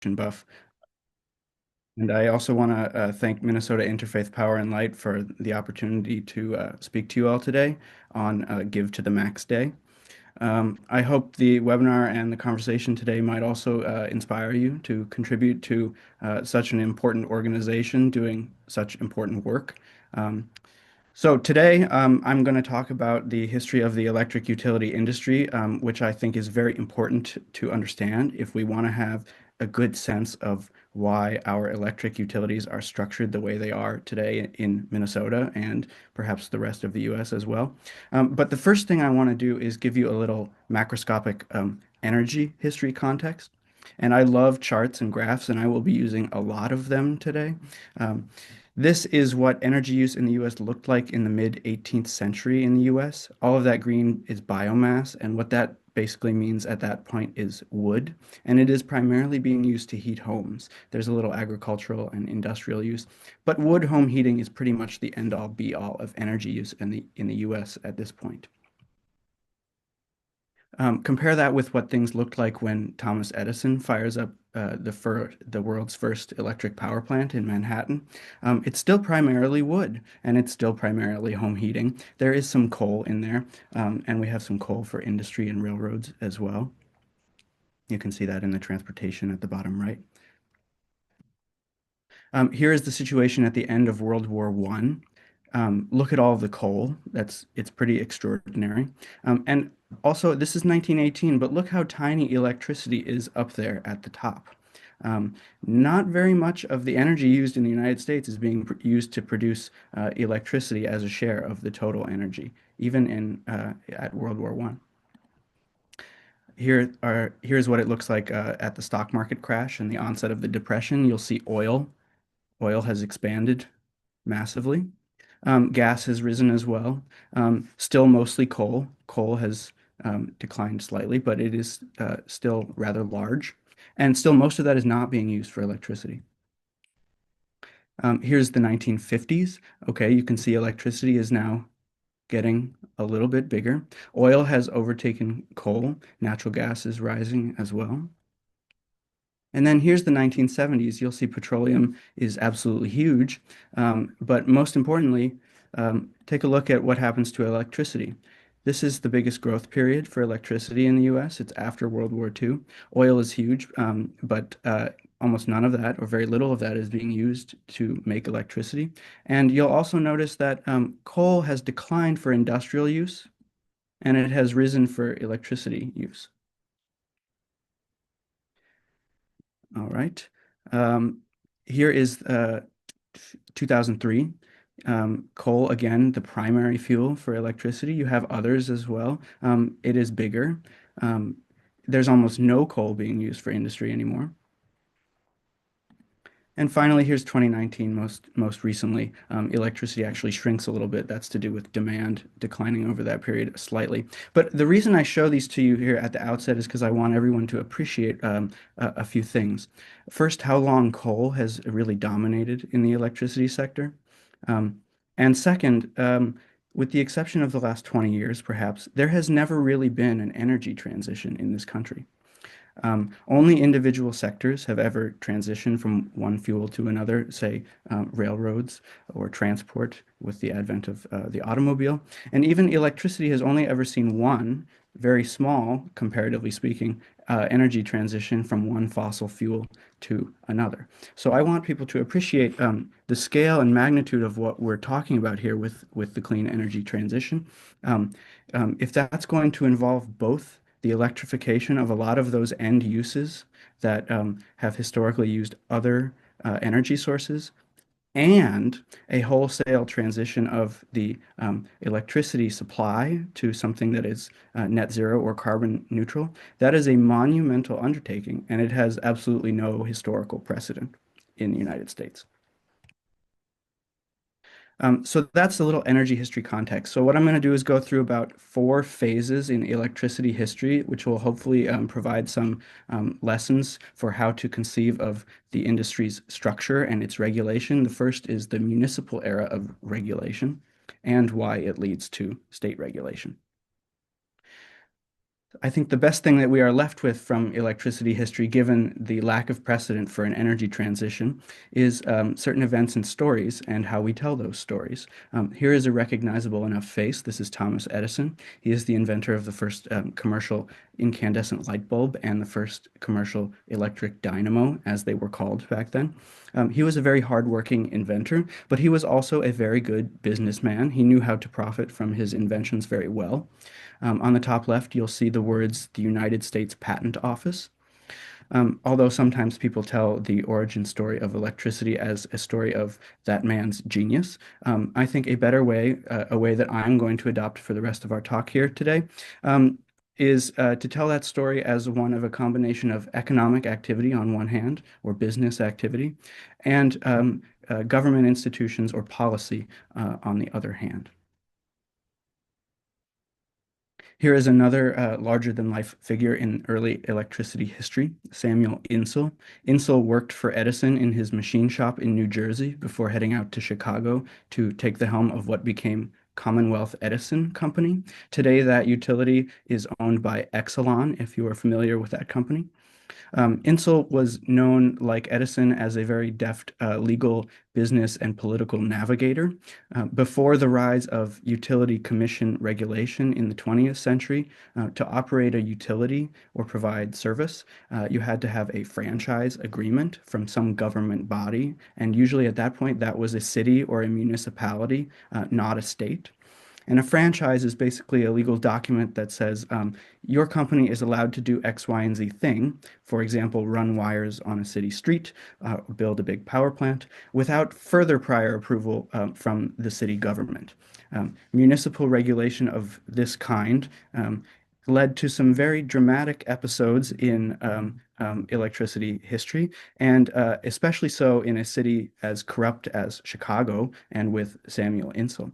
buff. And I also want to thank Minnesota Interfaith Power and Light for the opportunity to speak to you all today on Give to the Max Day. I hope the webinar and the conversation today might also inspire you to contribute to such an important organization doing such important work. Um, so today, I'm going to talk about the history of the electric utility industry, which I think is very important to understand if we want to have a good sense of why our electric utilities are structured the way they are today in Minnesota and perhaps the rest of the US as well. But the first thing I want to do is give you a little macroscopic energy history context. And I love charts and graphs, and I will be using a lot of them today. Um, this is what energy use in the US looked like in the mid 18th century in the US. All of that green is biomass, and what that basically means at that point is wood, and it is primarily being used to heat homes. There's a little agricultural and industrial use, but wood home heating is pretty much the end all be all of energy use in the US at this point. Compare that with what things looked like when Thomas Edison fires up the world's first electric power plant in Manhattan. It's still primarily wood, and it's still primarily home heating. There is some coal in there, and we have some coal for industry and railroads as well. You can see that in the transportation at the bottom right. Here is the situation at the end of World War I. Look at all the coal. It's pretty extraordinary. And also, this is 1918, but look how tiny electricity is up there at the top. Um, Not very much of the energy used in the United States is being used to produce electricity as a share of the total energy, even in at World War One. Here's what it looks like at the stock market crash and the onset of the Depression. You'll see oil. Oil has expanded massively. Gas has risen as well. Still mostly coal. Coal has declined slightly, but it is still rather large. And still, most of that is not being used for electricity. Here's the 1950s. Okay, you can see electricity is now getting a little bit bigger. Oil has overtaken coal. Natural gas is rising as well. And then here's the 1970s. You'll see petroleum is absolutely huge. But most importantly, take a look at what happens to electricity. This is the biggest growth period for electricity in the US. It's after World War II. Oil is huge, but almost none of that, or very little of that, is being used to make electricity. And you'll also notice that coal has declined for industrial use, and it has risen for electricity use. All right. Um, Here is 2003. Coal, again, the primary fuel for electricity. You have others as well. It is bigger. Um, there's almost no coal being used for industry anymore. And finally, here's 2019, most recently. Electricity actually shrinks a little bit. That's to do with demand declining over that period slightly. But the reason I show these to you here at the outset is because I want everyone to appreciate a few things. First, how long coal has really dominated in the electricity sector. Um, and second, with the exception of the last 20 years, perhaps, there has never really been an energy transition in this country. Only individual sectors have ever transitioned from one fuel to another, say railroads or transport with the advent of the automobile. And even electricity has only ever seen one, very small, comparatively speaking, energy transition from one fossil fuel to another. So I want people to appreciate the scale and magnitude of what we're talking about here with the clean energy transition. Um, if that's going to involve both the electrification of a lot of those end uses that have historically used other energy sources and a wholesale transition of the electricity supply to something that is net zero or carbon neutral. That is a monumental undertaking, and it has absolutely no historical precedent in the United States. So that's a little energy history context. So what I'm going to do is go through about four phases in electricity history, which will hopefully provide some lessons for how to conceive of the industry's structure and its regulation. The first is the municipal era of regulation and why it leads to state regulation. I think the best thing that we are left with from electricity history, given the lack of precedent for an energy transition, is certain events and stories and how we tell those stories. Here is a recognizable enough face. This is Thomas Edison. He is the inventor of the first commercial incandescent light bulb and the first commercial electric dynamo, as they were called back then. He was a very hardworking inventor, but he was also a very good businessman. He knew how to profit from his inventions very well. On the top left, you'll see the words the United States Patent Office. Although sometimes people tell the origin story of electricity as a story of that man's genius, I think a better way, a way that I'm going to adopt for the rest of our talk here today, is to tell that story as one of a combination of economic activity on one hand, or business activity, and government institutions or policy on the other hand. Here is another larger-than-life figure in early electricity history, Samuel Insull. Insull worked for Edison in his machine shop in New Jersey before heading out to Chicago to take the helm of what became Commonwealth Edison Company. Today, that utility is owned by Exelon, if you are familiar with that company. Insull was known, like Edison, as a very deft legal, business, and political navigator. Before the rise of utility commission regulation in the 20th century, to operate a utility or provide service, you had to have a franchise agreement from some government body. And usually at that point, that was a city or a municipality, not a state. And a franchise is basically a legal document that says your company is allowed to do X, Y, and Z thing. For example, run wires on a city street, build a big power plant, without further prior approval from the city government. Municipal regulation of this kind led to some very dramatic episodes in electricity history, and especially so in a city as corrupt as Chicago and with Samuel Insull,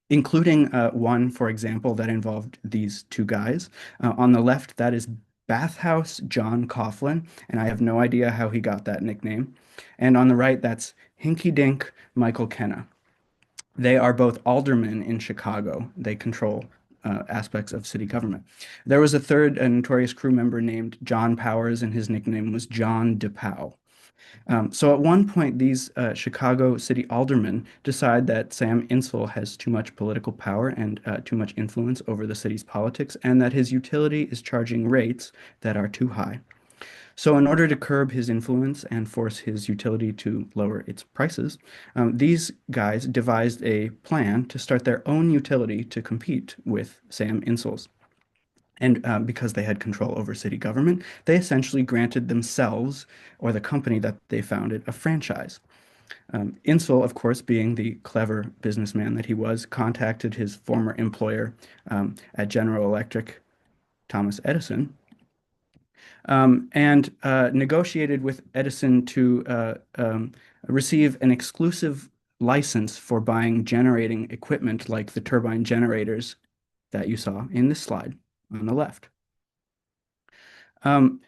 including one, for example, that involved these two guys. On the left, that is Bathhouse John Coughlin, and I have no idea how he got that nickname. And on the right, that's Hinky Dink Michael Kenna. They are both aldermen in Chicago. They control aspects of city government. There was a third, a notorious crew member named John Powers, and his nickname was John DePow. So at one point, these Chicago city aldermen decide that Sam Insull has too much political power and too much influence over the city's politics, and that his utility is charging rates that are too high. So in order to curb his influence and force his utility to lower its prices, these guys devised a plan to start their own utility to compete with Sam Insull's. And because they had control over city government, they essentially granted themselves or the company that they founded a franchise. Insull, of course, being the clever businessman that he was, contacted his former employer at General Electric, Thomas Edison, and negotiated with Edison to receive an exclusive license for buying generating equipment like the turbine generators that you saw in this slide on the left. Um,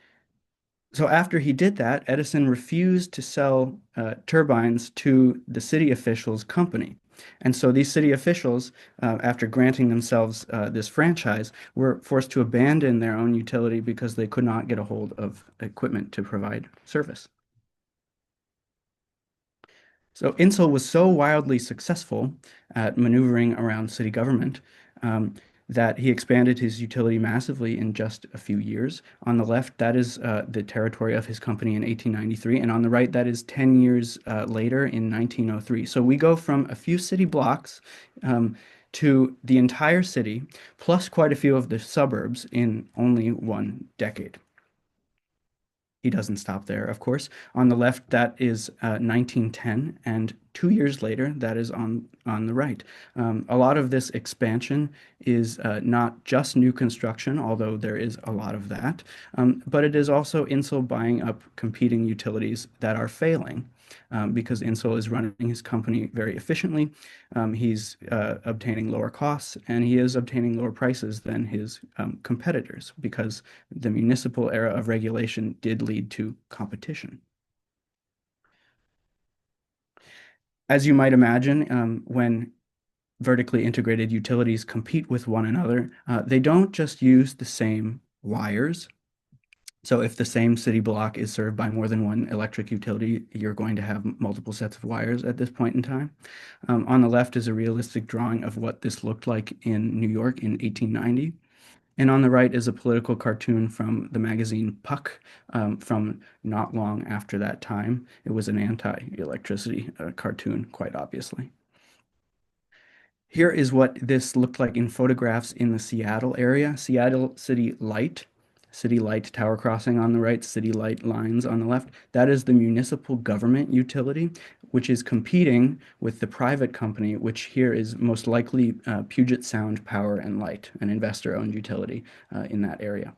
so after he did that, Edison refused to sell turbines to the city officials' company. And so these city officials, after granting themselves this franchise, were forced to abandon their own utility because they could not get a hold of equipment to provide service. So Insull was so wildly successful at maneuvering around city government that he expanded his utility massively in just a few years. On the left, that is the territory of his company in 1893, and on the right, that is 10 years later in 1903. So we go from a few city blocks to the entire city, plus quite a few of the suburbs in only one decade. He doesn't stop there, of course. On the left, that is 1910, and 2 years later, that is on the right. A lot of this expansion is not just new construction, although there is a lot of that, but it is also Insull buying up competing utilities that are failing. Because Insull is running his company very efficiently. He's obtaining lower costs, and he is obtaining lower prices than his competitors because the municipal era of regulation did lead to competition. As you might imagine, when vertically integrated utilities compete with one another, they don't just use the same wires. So if the same city block is served by more than one electric utility, you're going to have multiple sets of wires at this point in time. On the left is a realistic drawing of what this looked like in New York in 1890. And on the right is a political cartoon from the magazine Puck from not long after that time. It was an anti-electricity cartoon, quite obviously. Here is what this looked like in photographs in the Seattle area. Seattle City Light Tower Crossing on the right, City Light lines on the left. That is the municipal government utility, which is competing with the private company, which here is most likely Puget Sound Power and Light, an investor-owned utility in that area.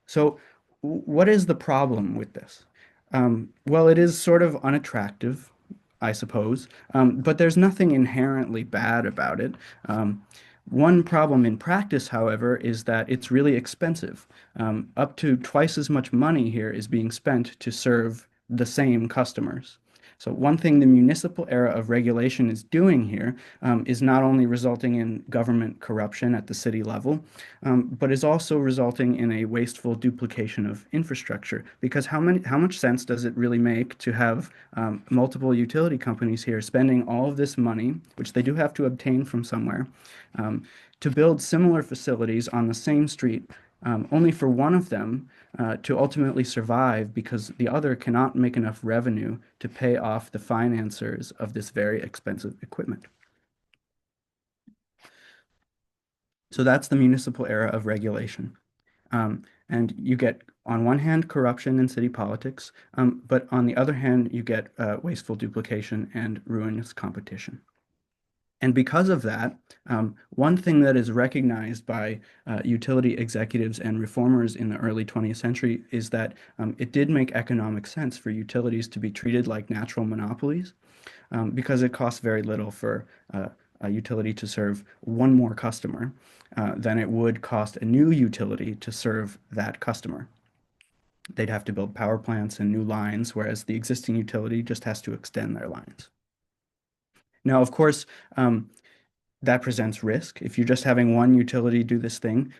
So, what is the problem with this? Well, it is sort of unattractive, I suppose, but there's nothing inherently bad about it. One problem in practice, however, is that it's really expensive. Up to twice as much money here is being spent to serve the same customers. So one thing the municipal era of regulation is doing here is not only resulting in government corruption at the city level, but is also resulting in a wasteful duplication of infrastructure. Because how much sense does it really make to have multiple utility companies here spending all of this money, which they do have to obtain from somewhere, um, to build similar facilities on the same street, only for one of them to ultimately survive because the other cannot make enough revenue to pay off the financiers of this very expensive equipment. So that's the municipal era of regulation. And you get, on one hand, corruption in city politics, but on the other hand, you get wasteful duplication and ruinous competition. And because of that, one thing that is recognized by utility executives and reformers in the early 20th century is that it did make economic sense for utilities to be treated like natural monopolies because it costs very little for a utility to serve one more customer than it would cost a new utility to serve that customer. They'd have to build power plants and new lines, whereas the existing utility just has to extend their lines. Now, of course, that presents risk. If you're just having one utility do this thing,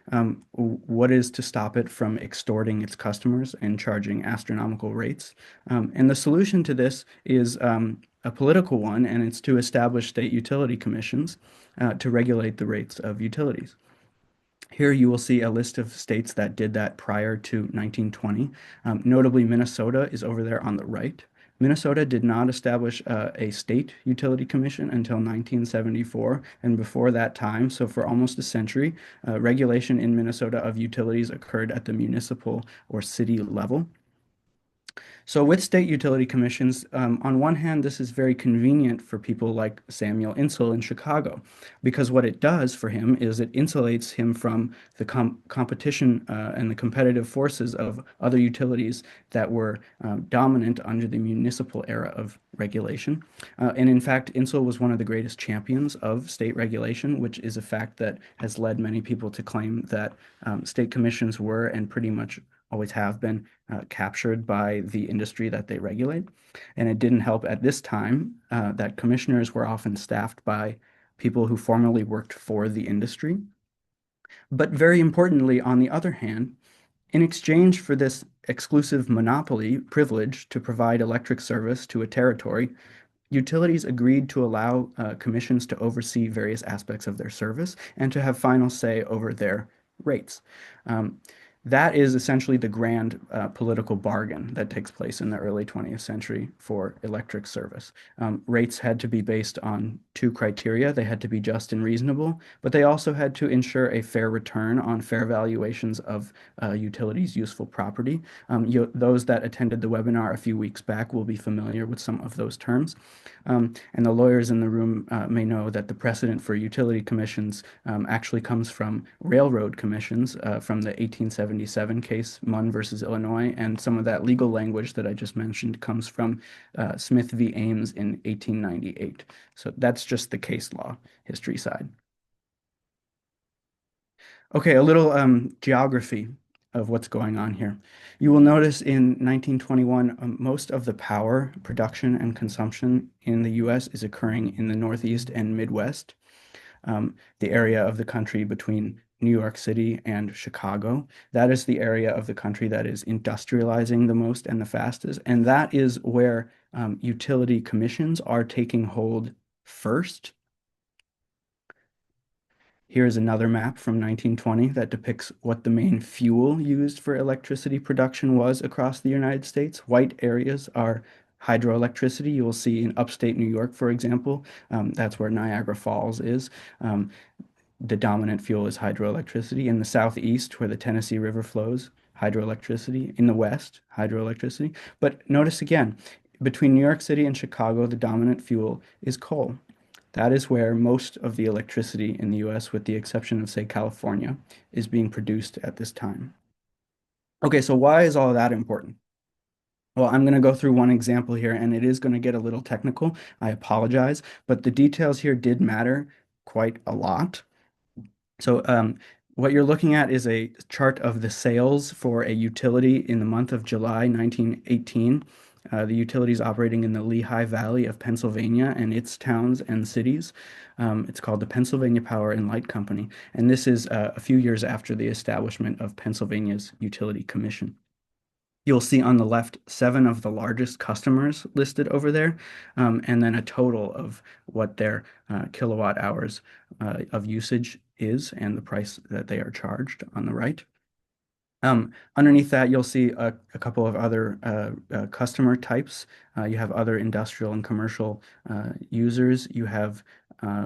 what is to stop it from extorting its customers and charging astronomical rates? And the solution to this is a political one, and it's to establish state utility commissions to regulate the rates of utilities. Here you will see a list of states that did that prior to 1920. Notably, Minnesota is over there on the right. Minnesota did not establish a state utility commission until 1974, and before that time, so for almost a century, regulation in Minnesota of utilities occurred at the municipal or city level. So with state utility commissions, on one hand, this is very convenient for people like Samuel Insull in Chicago, because what it does for him is it insulates him from the competition and the competitive forces of other utilities that were dominant under the municipal era of regulation. And in fact, Insull was one of the greatest champions of state regulation, which is a fact that has led many people to claim that state commissions were and pretty much always have been captured by the industry that they regulate. And it didn't help at this time that commissioners were often staffed by people who formerly worked for the industry. But very importantly, on the other hand, in exchange for this exclusive monopoly privilege to provide electric service to a territory, utilities agreed to allow commissions to oversee various aspects of their service and to have final say over their rates. That is essentially the grand political bargain that takes place in the early 20th century for electric service. Rates had to be based on two criteria. They had to be just and reasonable, but they also had to ensure a fair return on fair valuations of utilities' useful property. Those that attended the webinar a few weeks back will be familiar with some of those terms. And the lawyers in the room may know that the precedent for utility commissions actually comes from railroad commissions from the 1877 case, Munn versus Illinois, and some of that legal language that I just mentioned comes from Smith v. Ames in 1898. So that's just the case law history side. Okay, a little geography of what's going on here. You will notice in 1921, most of the power production and consumption in the US is occurring in the Northeast and Midwest. the area of the country between New York City and Chicago. That is the area of the country that is industrializing the most and the fastest. And that is where utility commissions are taking hold first. Here's another map from 1920 that depicts what the main fuel used for electricity production was across the United States. White areas are hydroelectricity. You will see in upstate New York, for example, that's where Niagara Falls is. Um, the dominant fuel is hydroelectricity. In the southeast, where the Tennessee River flows, hydroelectricity. In the west, hydroelectricity. But notice again, between New York City and Chicago, the dominant fuel is coal. That is where most of the electricity in the US, with the exception of, say, California, is being produced at this time. Okay, so why is all of that important? Well, I'm going to go through one example here, and it is going to get a little technical. I apologize, but the details here did matter quite a lot. So what you're looking at is a chart of the sales for a utility in the month of July 1918. The utility is operating in the Lehigh Valley of Pennsylvania and its towns and cities. It's called the Pennsylvania Power and Light Company, and this is a few years after the establishment of Pennsylvania's Utility Commission. You'll see on the left 7 of the largest customers listed over there, and then a total of what their kilowatt hours of usage is and the price that they are charged on the right. Underneath that, you'll see a couple of other customer types. You have other industrial and commercial users. You have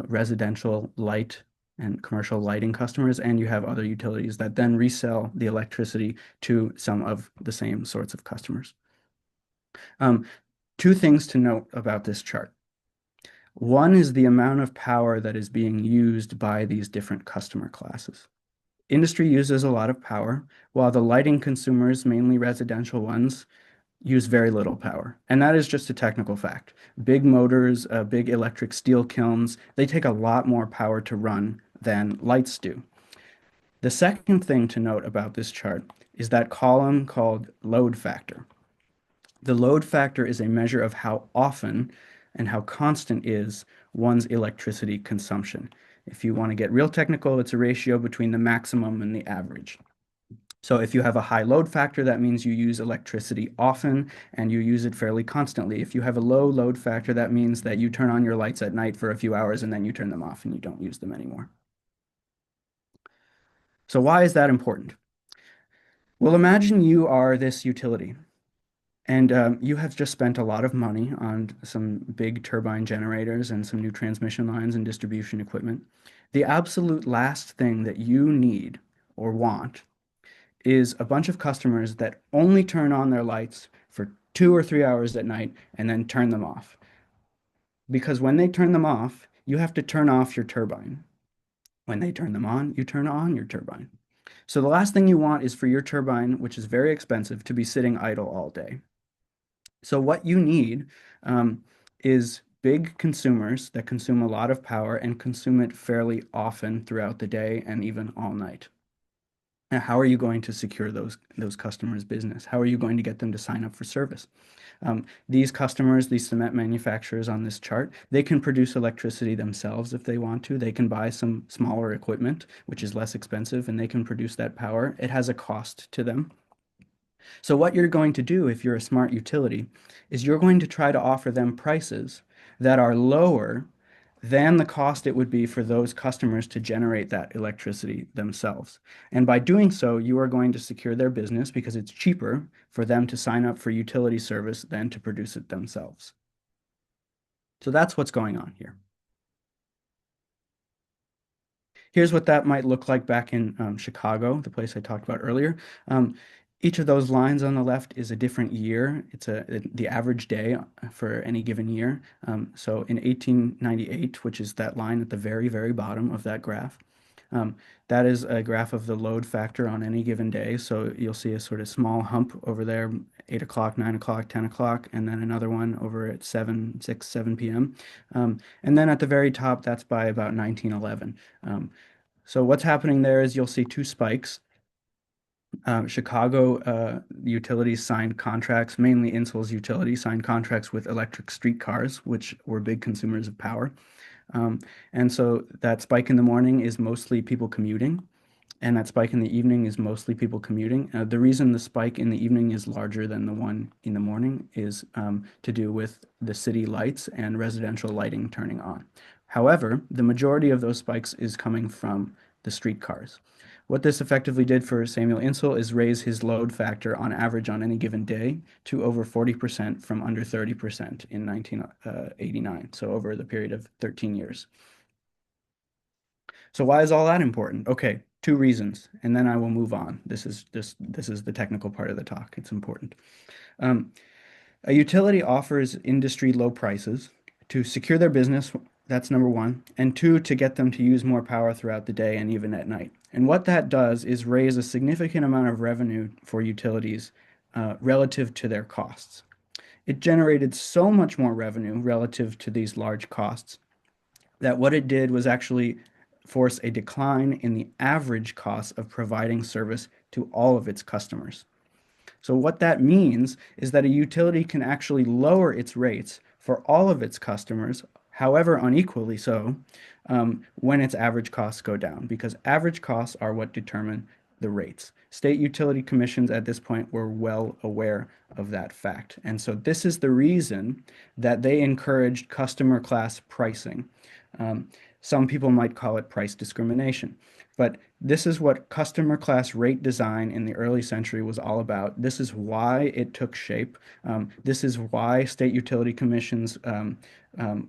residential light and commercial lighting customers, and you have other utilities that then resell the electricity to some of the same sorts of customers. Um, Two things to note about this chart. One is the amount of power that is being used by these different customer classes. Industry uses a lot of power, while the lighting consumers, mainly residential ones, use very little power. And that is just a technical fact. Big motors, big electric steel kilns, they take a lot more power to run than lights do. The second thing to note about this chart is that column called load factor. The load factor is a measure of how often and how constant is one's electricity consumption. If you want to get real technical, it's a ratio between the maximum and the average. So if you have a high load factor, that means you use electricity often and you use it fairly constantly. If you have a low load factor, that means that you turn on your lights at night for a few hours and then you turn them off and you don't use them anymore. So why is that important? Well, imagine you are this utility and you have just spent a lot of money on some big turbine generators and some new transmission lines and distribution equipment. The absolute last thing that you need or want is a bunch of customers that only turn on their lights for 2 or 3 hours at night and then turn them off. Because when they turn them off, you have to turn off your turbine. When they turn them on, you turn on your turbine. So the last thing you want is for your turbine, which is very expensive, to be sitting idle all day. So what you need is big consumers that consume a lot of power and consume it fairly often throughout the day and even all night. Now, how are you going to secure those customers' business? How are you going to get them to sign up for service? These customers, these cement manufacturers on this chart, they can produce electricity themselves if they want to. They can buy some smaller equipment, which is less expensive, and they can produce that power. It has a cost to them. So what you're going to do if you're a smart utility is you're going to try to offer them prices that are lower than the cost it would be for those customers to generate that electricity themselves. And by doing so, you are going to secure their business because it's cheaper for them to sign up for utility service than to produce it themselves. So that's what's going on here. Here's what that might look like back in Chicago, the place I talked about earlier. Each of those lines on the left is a different year. It's the average day for any given year. So in 1898, which is that line at the very, very bottom of that graph, that is a graph of the load factor on any given day. So you'll see a sort of small hump over there, 8 o'clock, 9 o'clock, 10 o'clock, and then another one over at 7, 6, 7 p.m. And then at the very top, that's by about 1911. So what's happening there is you'll see two spikes. Chicago utilities signed contracts, mainly Insuls Utility signed contracts with electric streetcars, which were big consumers of power. Um, and so that spike in the morning is mostly people commuting, and that spike in the evening is mostly people commuting. The reason the spike in the evening is larger than the one in the morning is to do with the city lights and residential lighting turning on. However, the majority of those spikes is coming from the streetcars. What this effectively did for Samuel Insull is raise his load factor on average on any given day to over 40% from under 30% in 1989, so over the period of 13 years. So why is all that important? Okay, two reasons, and then I will move on. This is the technical part of the talk. It's important. Um, a utility offers industry low prices to secure their business. That's number one. And two, to get them to use more power throughout the day and even at night. And what that does is raise a significant amount of revenue for utilities relative to their costs. It generated so much more revenue relative to these large costs that what it did was actually force a decline in the average cost of providing service to all of its customers. So what that means is that a utility can actually lower its rates for all of its customers, however unequally so, when its average costs go down, because average costs are what determine the rates. State utility commissions at this point were well aware of that fact. And so this is the reason that they encouraged customer class pricing. Um, some people might call it price discrimination. But this is what customer class rate design in the early century was all about. This is why it took shape. This is why state utility commissions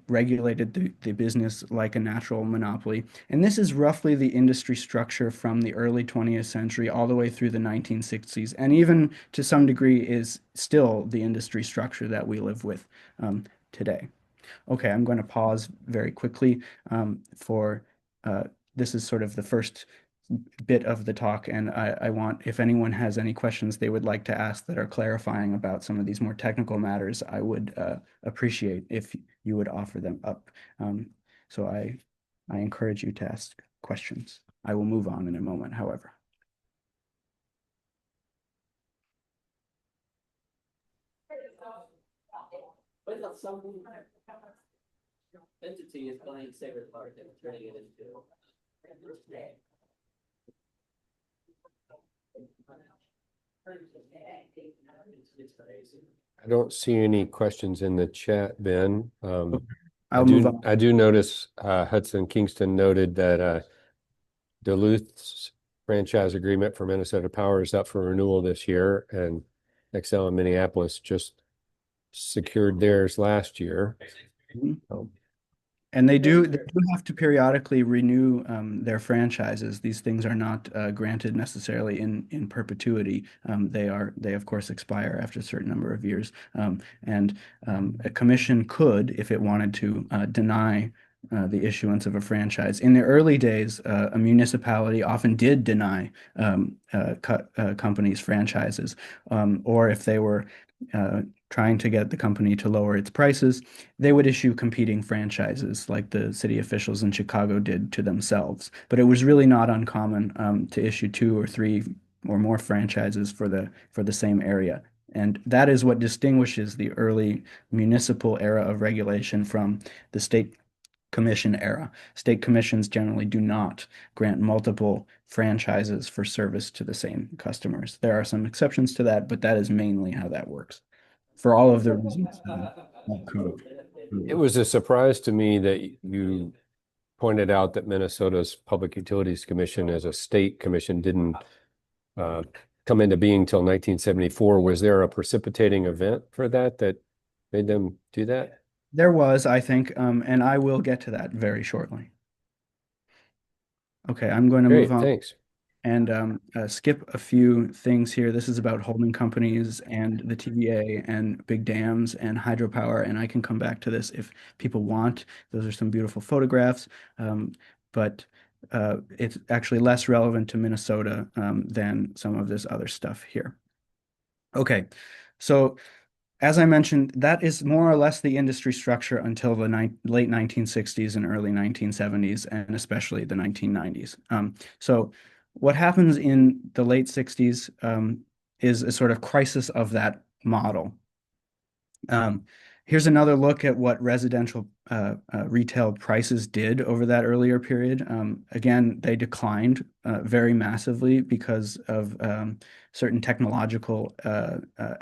regulated the business like a natural monopoly. And this is roughly the industry structure from the early 20th century all the way through the 1960s, and even to some degree is still the industry structure that we live with today. Okay, I'm going to pause very quickly for uh, this is sort of the first bit of the talk, and I want, if anyone has any questions they would like to ask that are clarifying about some of these more technical matters, I would appreciate if you would offer them up. So I encourage you to ask questions. I will move on in a moment, however. Entity is buying Sacred Park and turning it into. I don't see any questions in the chat, Ben. I'll move on. I do notice Hudson Kingston noted that Duluth's franchise agreement for Minnesota Power is up for renewal this year, and Excel in Minneapolis just secured theirs last year. Mhm. So, And they do have to periodically renew their franchises. These things are not granted necessarily in perpetuity. They of course expire after a certain number of years. And a commission could, if it wanted to, deny the issuance of a franchise. In the early days, a municipality often did deny companies franchises, or if they were trying to get the company to lower its prices, they would issue competing franchises like the city officials in Chicago did to themselves. But it was really not uncommon to issue two or three or more franchises for the same area. And that is what distinguishes the early municipal era of regulation from the state commission era. State commissions generally do not grant multiple franchises for service to the same customers. There are some exceptions to that, but that is mainly how that works for all of the reasons that code. it was a surprise to me that you pointed out that Minnesota's Public Utilities Commission as a state commission didn't uh, come into being till 1974. Was there a precipitating event for that made them do that? There was, I think, and I will get to that very shortly. Okay, I'm going to move Great, on thanks. and skip a few things here. This is about holding companies and the TVA and big dams and hydropower, and I can come back to this if people want. Those are some beautiful photographs, but it's actually less relevant to Minnesota than some of this other stuff here. Okay, so as I mentioned, that is more or less the industry structure until the late 1960s and early 1970s, and especially the 1990s. So what happens in the late 60s is a sort of crisis of that model. Um, Here's another look at what residential retail prices did over that earlier period. Again, they declined very massively because of certain technological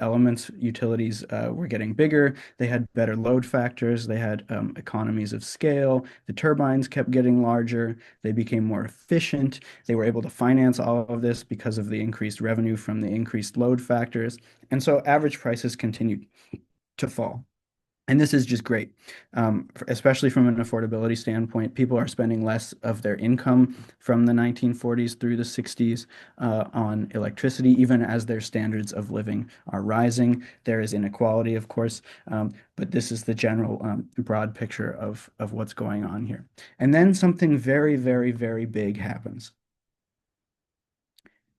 elements. Utilities were getting bigger. They had better load factors. They had economies of scale. The turbines kept getting larger. They became more efficient. They were able to finance all of this because of the increased revenue from the increased load factors. And so average prices continued to fall. And this is just great, especially from an affordability standpoint. People are spending less of their income from the 1940s through the 60s on electricity, even as their standards of living are rising. There is inequality, of course, but this is the general broad picture of what's going on here. And then something very, very, very big happens.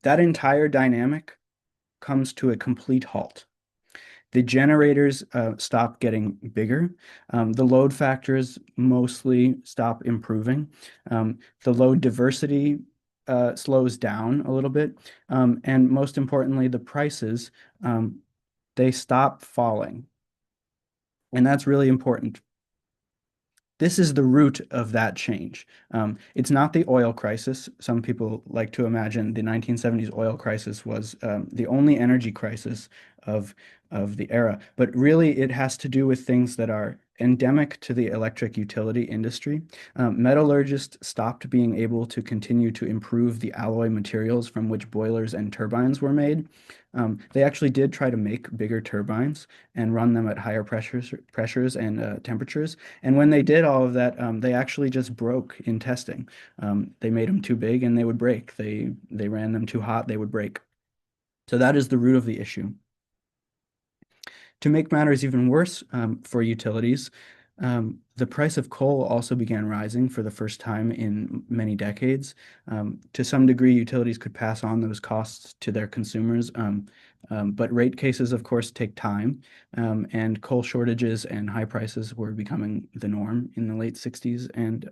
That entire dynamic comes to a complete halt. The generators stop getting bigger. The load factors mostly stop improving. The load diversity slows down a little bit. And most importantly, the prices, they stop falling. And that's really important. This is the root of that change. It's not the oil crisis. Some people like to imagine the 1970s oil crisis was the only energy crisis of, of the era, but really it has to do with things that are endemic to the electric utility industry. Metallurgists stopped being able to continue to improve the alloy materials from which boilers and turbines were made. They actually did try to make bigger turbines and run them at higher pressures and temperatures. And when they did all of that, they actually just broke in testing. They made them too big and they would break. They ran them too hot, they would break. So that is the root of the issue. To make matters even worse for utilities, the price of coal also began rising for the first time in many decades. To some degree, utilities could pass on those costs to their consumers, but rate cases, of course, take time, and coal shortages and high prices were becoming the norm in the late 60s and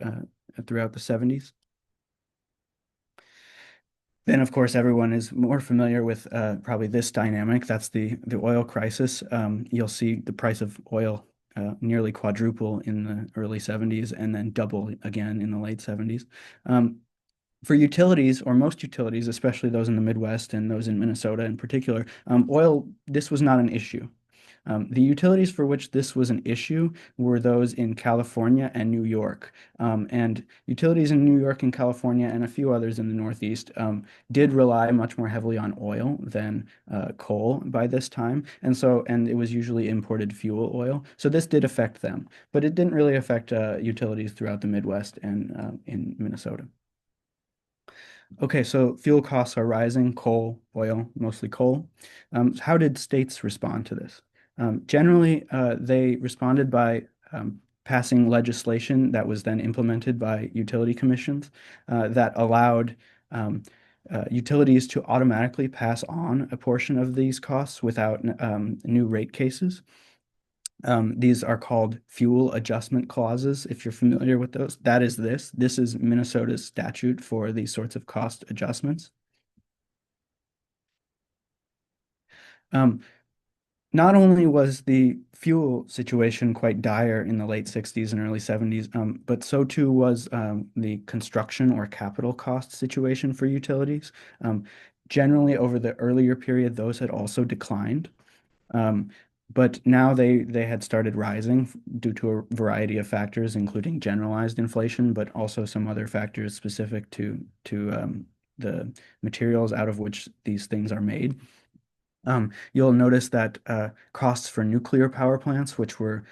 throughout the 70s. Then, of course, everyone is more familiar with probably this dynamic. That's the oil crisis. You'll see the price of oil nearly quadruple in the early 70s and then double again in the late 70s. For utilities, or most utilities, especially those in the Midwest and those in Minnesota in particular, oil, this was not an issue. The utilities for which this was an issue were those in California and New York. And utilities in New York and California and a few others in the Northeast did rely much more heavily on oil than coal by this time. And it was usually imported fuel oil. So this did affect them, but it didn't really affect utilities throughout the Midwest and in Minnesota. Okay, so fuel costs are rising, coal, oil, mostly coal. How did states respond to this? Generally, they responded by passing legislation that was then implemented by utility commissions that allowed utilities to automatically pass on a portion of these costs without new rate cases. These are called fuel adjustment clauses, if you're familiar with those. That is this. This is Minnesota's statute for these sorts of cost adjustments. Not only was the fuel situation quite dire in the late 60s and early 70s, but so too was the construction or capital cost situation for utilities. Generally, over the earlier period, those had also declined. But now they had started rising due to a variety of factors, including generalized inflation, but also some other factors specific to the materials out of which these things are made. You'll notice that costs for nuclear power plants, which were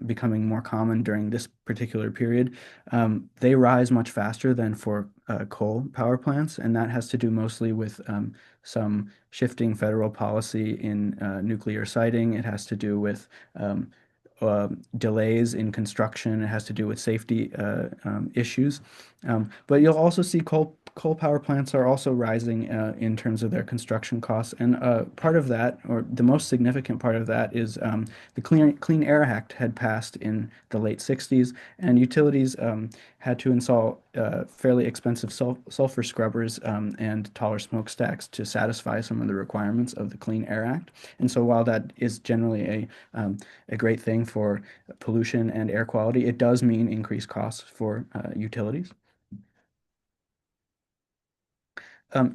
becoming more common during this particular period, they rise much faster than for coal power plants, and that has to do mostly with some shifting federal policy in nuclear siting. It has to do with delays in construction. It has to do with safety issues. But you'll also see coal coal power plants are also rising in terms of their construction costs, and part of that, or the most significant part of that, is the Clean Air Act had passed in the late 60s, and utilities had to install fairly expensive sulfur scrubbers and taller smokestacks to satisfy some of the requirements of the Clean Air Act. And so while that is generally a great thing for pollution and air quality, it does mean increased costs for utilities.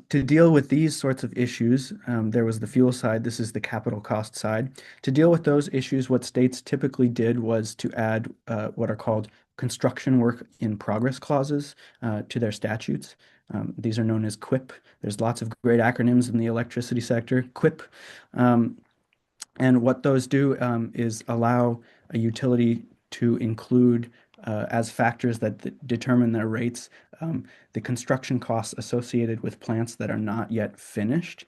To deal with these sorts of issues, there was the fuel side, this is the capital cost side. To deal with those issues, what states typically did was to add what are called construction work in progress clauses to their statutes. These are known as QUIP. There's lots of great acronyms in the electricity sector. QUIP. And what those do is allow a utility to include as factors that determine their rates the construction costs associated with plants that are not yet finished.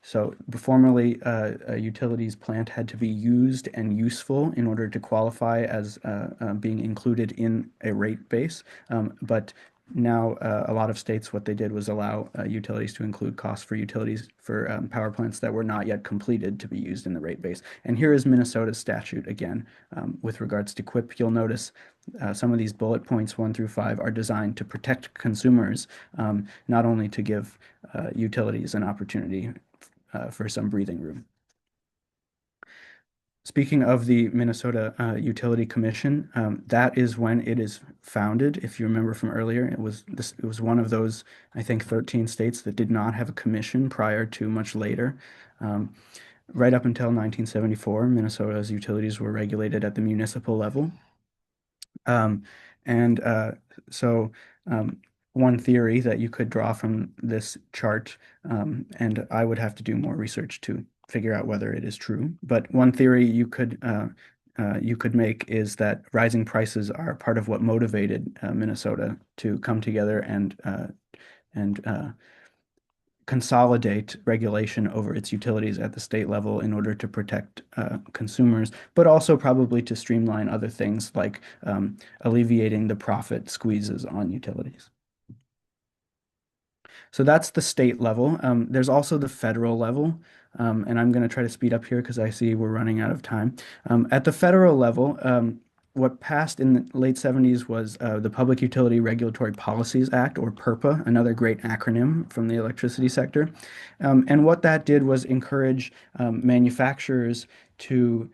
So formerly, a utilities plant had to be used and useful in order to qualify as being included in a rate base. But now, a lot of states, what they did was allow utilities to include costs for utilities for power plants that were not yet completed to be used in the rate base. And here is Minnesota's statute again with regards to QUIP. You'll notice some of these bullet points 1 through 5 are designed to protect consumers, not only to give utilities an opportunity for some breathing room. Speaking of the Minnesota Utility Commission, that is when it is founded. If you remember from earlier, it was one of those, I think, 13 states that did not have a commission prior to much later. Right up until 1974, Minnesota's utilities were regulated at the municipal level. Um, and so one theory that you could draw from this chart, and I would have to do more research to figure out whether it is true, but one theory you could make is that rising prices are part of what motivated Minnesota to come together and consolidate regulation over its utilities at the state level in order to protect consumers, but also probably to streamline other things like alleviating the profit squeezes on utilities. So that's the state level. There's also the federal level, and I'm going to try to speed up here because I see we're running out of time. At the federal level, what passed in the late 70s was the Public Utility Regulatory Policies Act, or PURPA, another great acronym from the electricity sector. And what that did was encourage manufacturers to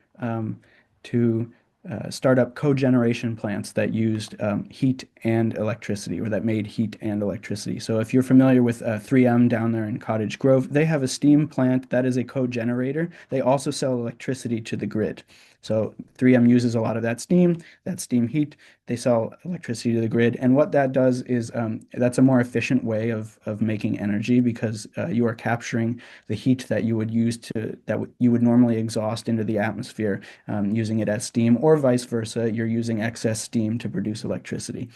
start up cogeneration plants that used heat and electricity, or that made heat and electricity. So if you're familiar with 3M down there in Cottage Grove, they have a steam plant that is a cogenerator. They also sell electricity to the grid. So 3M uses a lot of that steam heat. They sell electricity to the grid. And what that does is that's a more efficient way of making energy, because you are capturing the heat that you would use you would normally exhaust into the atmosphere, using it as steam, or vice versa. You're using excess steam to produce electricity.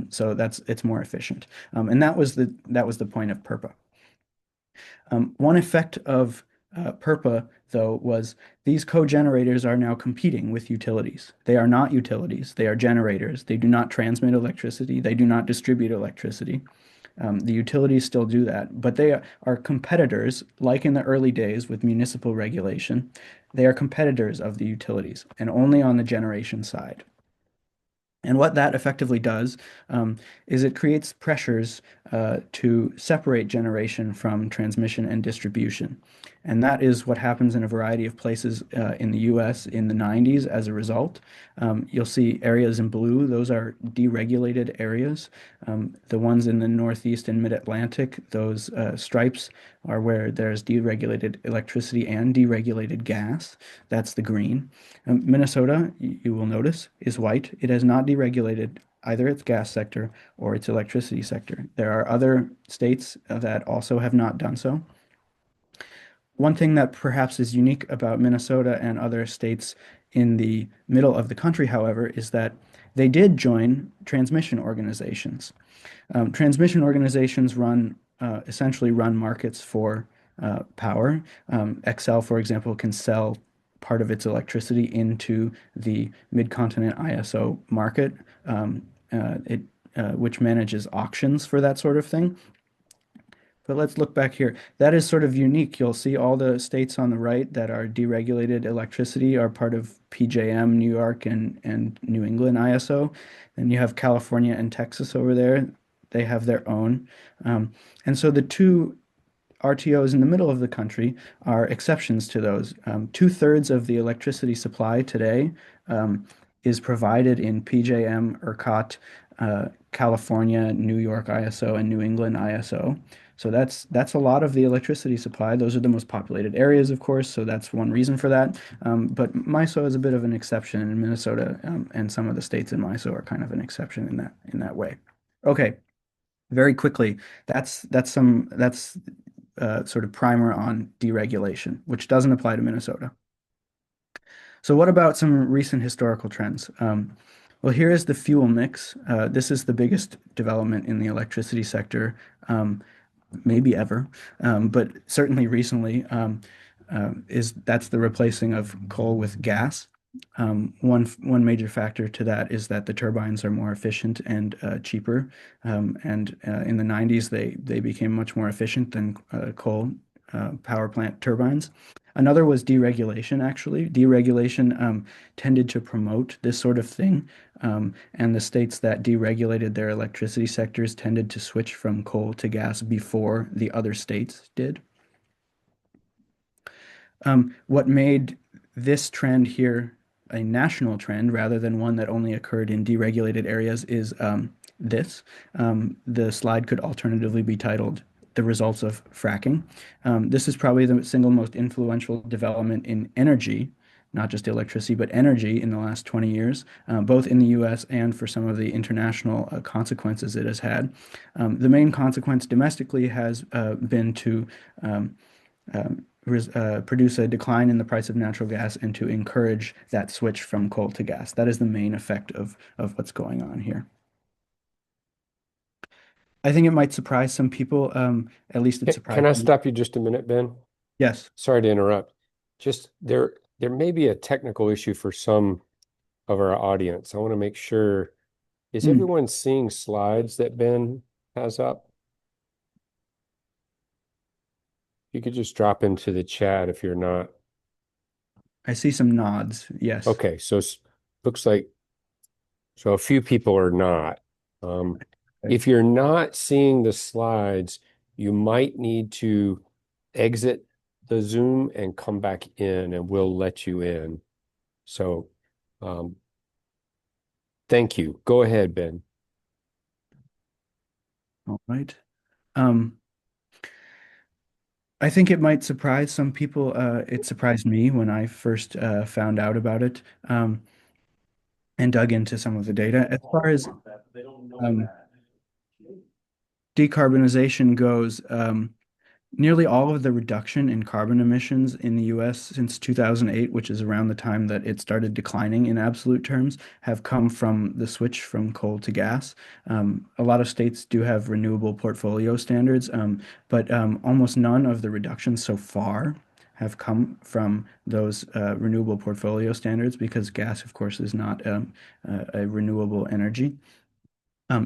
So it's more efficient. And that was the point of PURPA. One effect of PURPA, though, was these cogenerators are now competing with utilities. They are not utilities. They are generators. They do not transmit electricity. They do not distribute electricity. The utilities still do that, but they are competitors, like in the early days with municipal regulation. They are competitors of the utilities, and only on the generation side. And what that effectively does is it creates pressures to separate generation from transmission and distribution. And that is what happens in a variety of places in the US in the 90s as a result. You'll see areas in blue, those are deregulated areas. The ones in the Northeast and Mid-Atlantic, those stripes are where there's deregulated electricity and deregulated gas. That's the green. Minnesota, you will notice, is white. It has not deregulated either its gas sector or its electricity sector. There are other states that also have not done so. One thing that perhaps is unique about Minnesota and other states in the middle of the country, however, is that they did join transmission organizations. Transmission organizations essentially run markets for power. Xcel, for example, can sell part of its electricity into the Mid-Continent ISO market. which manages auctions for that sort of thing. But let's look back here. That is sort of unique. You'll see all the states on the right that are deregulated electricity are part of PJM, New York, and New England ISO. And you have California and Texas over there. They have their own. Um, and so the two RTOs in the middle of the country are exceptions to those. Two-thirds of the electricity supply today is provided in PJM, ERCOT, California, New York ISO, and New England ISO. So that's a lot of the electricity supply. Those are the most populated areas, of course, so that's one reason for that. But MISO is a bit of an exception in Minnesota, and some of the states in MISO are kind of an exception in that way. Okay, very quickly, that's sort of primer on deregulation, which doesn't apply to Minnesota. So what about some recent historical trends? Well, here is the fuel mix. This is the biggest development in the electricity sector, maybe ever, but certainly recently, that's the replacing of coal with gas. One major factor to that is that the turbines are more efficient and cheaper. And in the 90s, they became much more efficient than coal power plant turbines. Another was deregulation, actually. Deregulation tended to promote this sort of thing. And the states that deregulated their electricity sectors tended to switch from coal to gas before the other states did. What made this trend here a national trend rather than one that only occurred in deregulated areas is this. The slide could alternatively be titled The Results of Fracking. This is probably the single most influential development in energy, not just electricity, but energy in the last 20 years, both in the US and for some of the international consequences it has had. The main consequence domestically has been to produce a decline in the price of natural gas and to encourage that switch from coal to gas. That is the main effect of what's going on here. I think it might surprise some people. At least it Can surprised I me. stop you just a minute, Ben? Yes. Sorry to interrupt. Just there may be a technical issue for some of our audience. I want to make sure, is Hmm. everyone seeing slides that Ben has up? You could just drop into the chat if you're not. I see some nods. Yes. Okay, so looks like a few people are not. Okay. If you're not seeing the slides, you might need to exit the Zoom and come back in, and we'll let you in. So, thank you. Go ahead, Ben. All right. Um, I think it might surprise some people. It surprised me when I first found out about it, and dug into some of the data. As far as um, decarbonization goes, nearly all of the reduction in carbon emissions in the US since 2008, which is around the time that it started declining in absolute terms, have come from the switch from coal to gas. A lot of states do have renewable portfolio standards, but almost none of the reductions so far have come from those renewable portfolio standards because gas, of course, is not a renewable energy.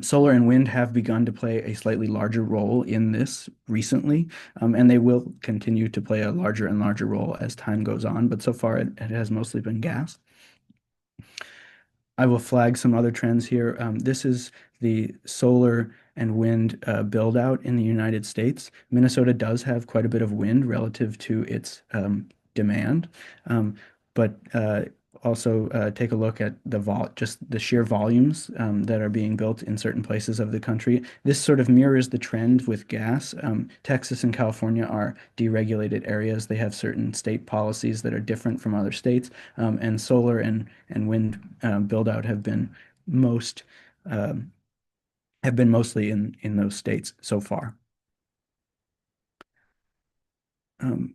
Solar and wind have begun to play a slightly larger role in this recently, and they will continue to play a larger and larger role as time goes on, but so far it has mostly been gas. I will flag some other trends here. This is the solar and wind build out in the United States. Minnesota does have quite a bit of wind relative to its demand, but also take a look at just the sheer volumes that are being built in certain places of the country. This sort of mirrors the trend with gas. Texas and California are deregulated areas. They have certain state policies that are different from other states, and solar and wind build out most um, have been mostly in those states so far.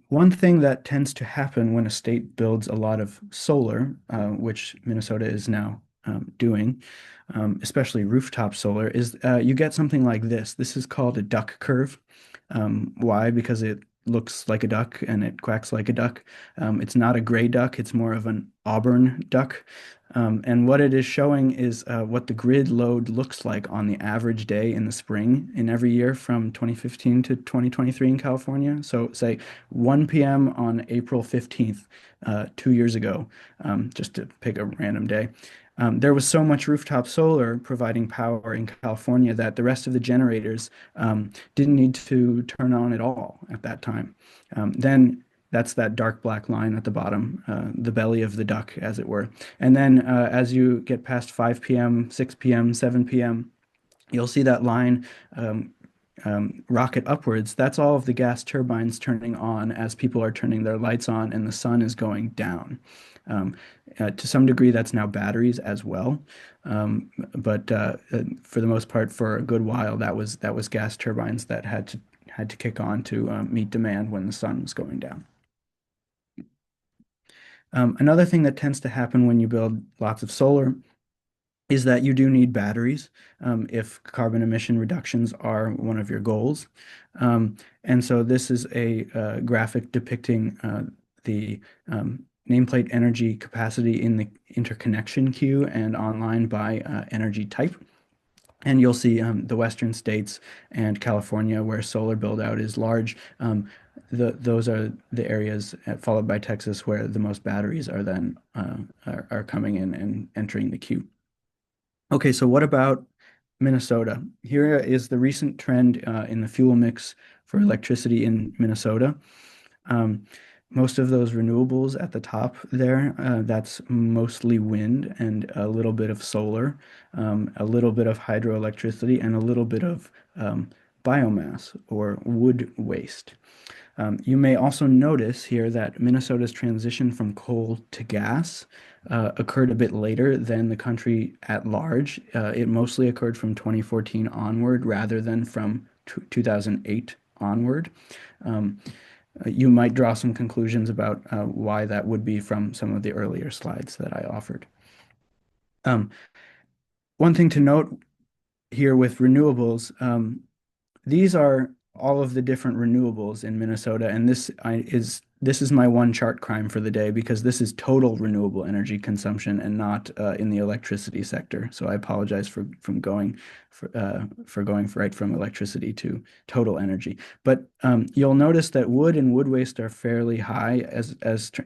One thing that tends to happen when a state builds a lot of solar, which Minnesota is now doing, especially rooftop solar, is you get something like this. This is called a duck curve. Why? Because it looks like a duck and it quacks like a duck. It's not a gray duck, it's more of an auburn duck. And what it is showing is what the grid load looks like on the average day in the spring in every year from 2015 to 2023 in California. So say 1 p.m. on April 15th, 2 years ago, just to pick a random day. There was so much rooftop solar providing power in California that the rest of the generators didn't need to turn on at all at that time. Then that's that dark black line at the bottom, the belly of the duck, as it were. And then as you get past 5 p.m., 6 p.m., 7 p.m., you'll see that line um, rocket upwards. That's all of the gas turbines turning on as people are turning their lights on and the sun is going down. Um, to some degree, that's now batteries as well. But for the most part, for a good while, that was gas turbines that had to kick on to meet demand when the sun was going down. Another thing that tends to happen when you build lots of solar is that you do need batteries if carbon emission reductions are one of your goals. And so this is a graphic depicting the nameplate energy capacity in the interconnection queue and online by energy type. And you'll see the western states and California where solar build out is large. Those are the areas followed by Texas where the most batteries are then are coming in and entering the queue. Okay, so what about Minnesota? Here is the recent trend in the fuel mix for electricity in Minnesota. Um, Most of those renewables at the top there, that's mostly wind and a little bit of solar, a little bit of hydroelectricity, and a little bit of biomass or wood waste. You may also notice here that Minnesota's transition from coal to gas occurred a bit later than the country at large. It mostly occurred from 2014 onward rather than from 2008 onward. Um, you might draw some conclusions about why that would be from some of the earlier slides that I offered. One thing to note here with renewables, these are all of the different renewables in Minnesota, and this is my one chart crime for the day because this is total renewable energy consumption and not in the electricity sector. So I apologize for going right from electricity to total energy. But you'll notice that wood and wood waste are fairly high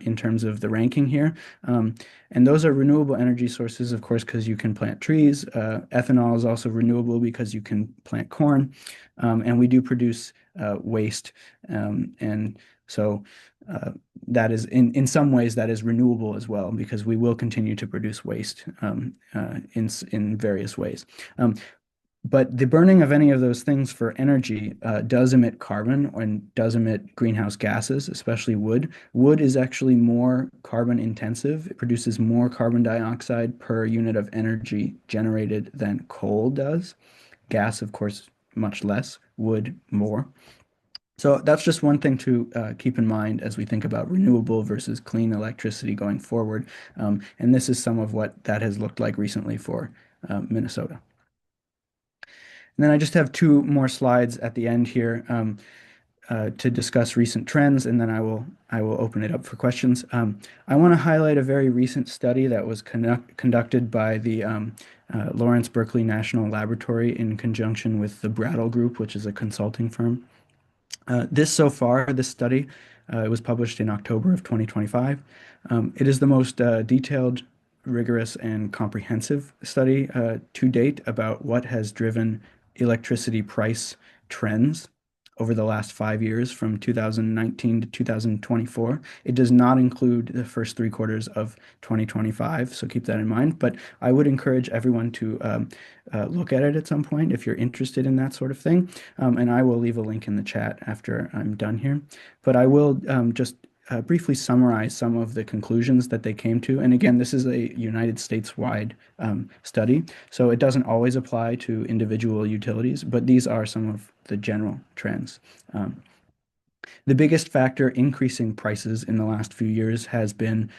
in terms of the ranking here, and those are renewable energy sources, of course, because you can plant trees. Ethanol is also renewable because you can plant corn. And we do produce waste. And so that is, in some ways, that is renewable as well, because we will continue to produce waste in various ways. But the burning of any of those things for energy does emit carbon and does emit greenhouse gases, especially wood. Wood is actually more carbon intensive. It produces more carbon dioxide per unit of energy generated than coal does. Gas, of course, much less, wood more. So that's just one thing to keep in mind as we think about renewable versus clean electricity going forward. And this is some of what that has looked like recently for Minnesota. And then I just have two more slides at the end here to discuss recent trends, and then I will open it up for questions. I want to highlight a very recent study that was conducted by the Lawrence Berkeley National Laboratory in conjunction with the Brattle Group, which is a consulting firm. This study, it was published in October of 2025. It is the most detailed, rigorous, and comprehensive study to date about what has driven electricity price trends over the last 5 years from 2019 to 2024. It does not include the first 3 quarters of 2025, so keep that in mind. But I would encourage everyone to look at it at some point if you're interested in that sort of thing. And I will leave a link in the chat after I'm done here. But I will just briefly summarize some of the conclusions that they came to. And again, this is a United States-wide study, so it doesn't always apply to individual utilities, but these are some of the general trends. The biggest factor increasing prices in the last few years has been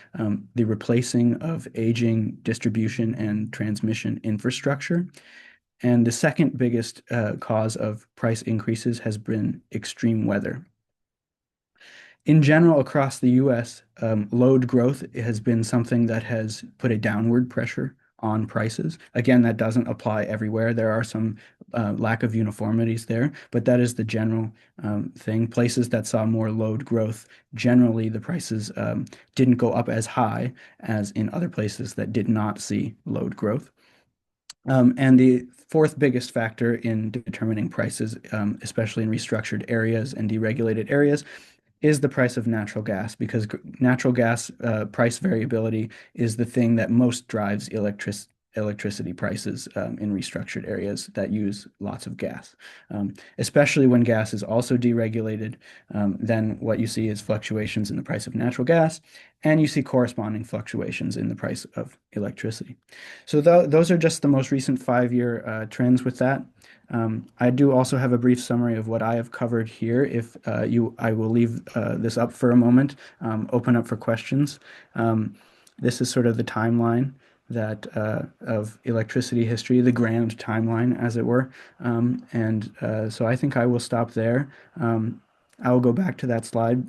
the replacing of aging distribution and transmission infrastructure. And the second biggest cause of price increases has been extreme weather. In general, across the US, load growth has been something that has put a downward pressure on prices. Again, that doesn't apply everywhere. There are some lack of uniformities there, but that is the general thing. Places that saw more load growth, generally the prices didn't go up as high as in other places that did not see load growth. And the fourth biggest factor in determining prices, especially in restructured areas and deregulated areas, is the price of natural gas, because natural gas price variability is the thing that most drives electricity prices in restructured areas that use lots of gas. Especially when gas is also deregulated, then what you see is fluctuations in the price of natural gas, and you see corresponding fluctuations in the price of electricity. So those are just the most recent 5-year trends with that. I do also have a brief summary of what I have covered here. If I will leave this up for a moment, open up for questions. This is sort of the timeline that of electricity history, the grand timeline, as it were. So I think I will stop there. I will go back to that slide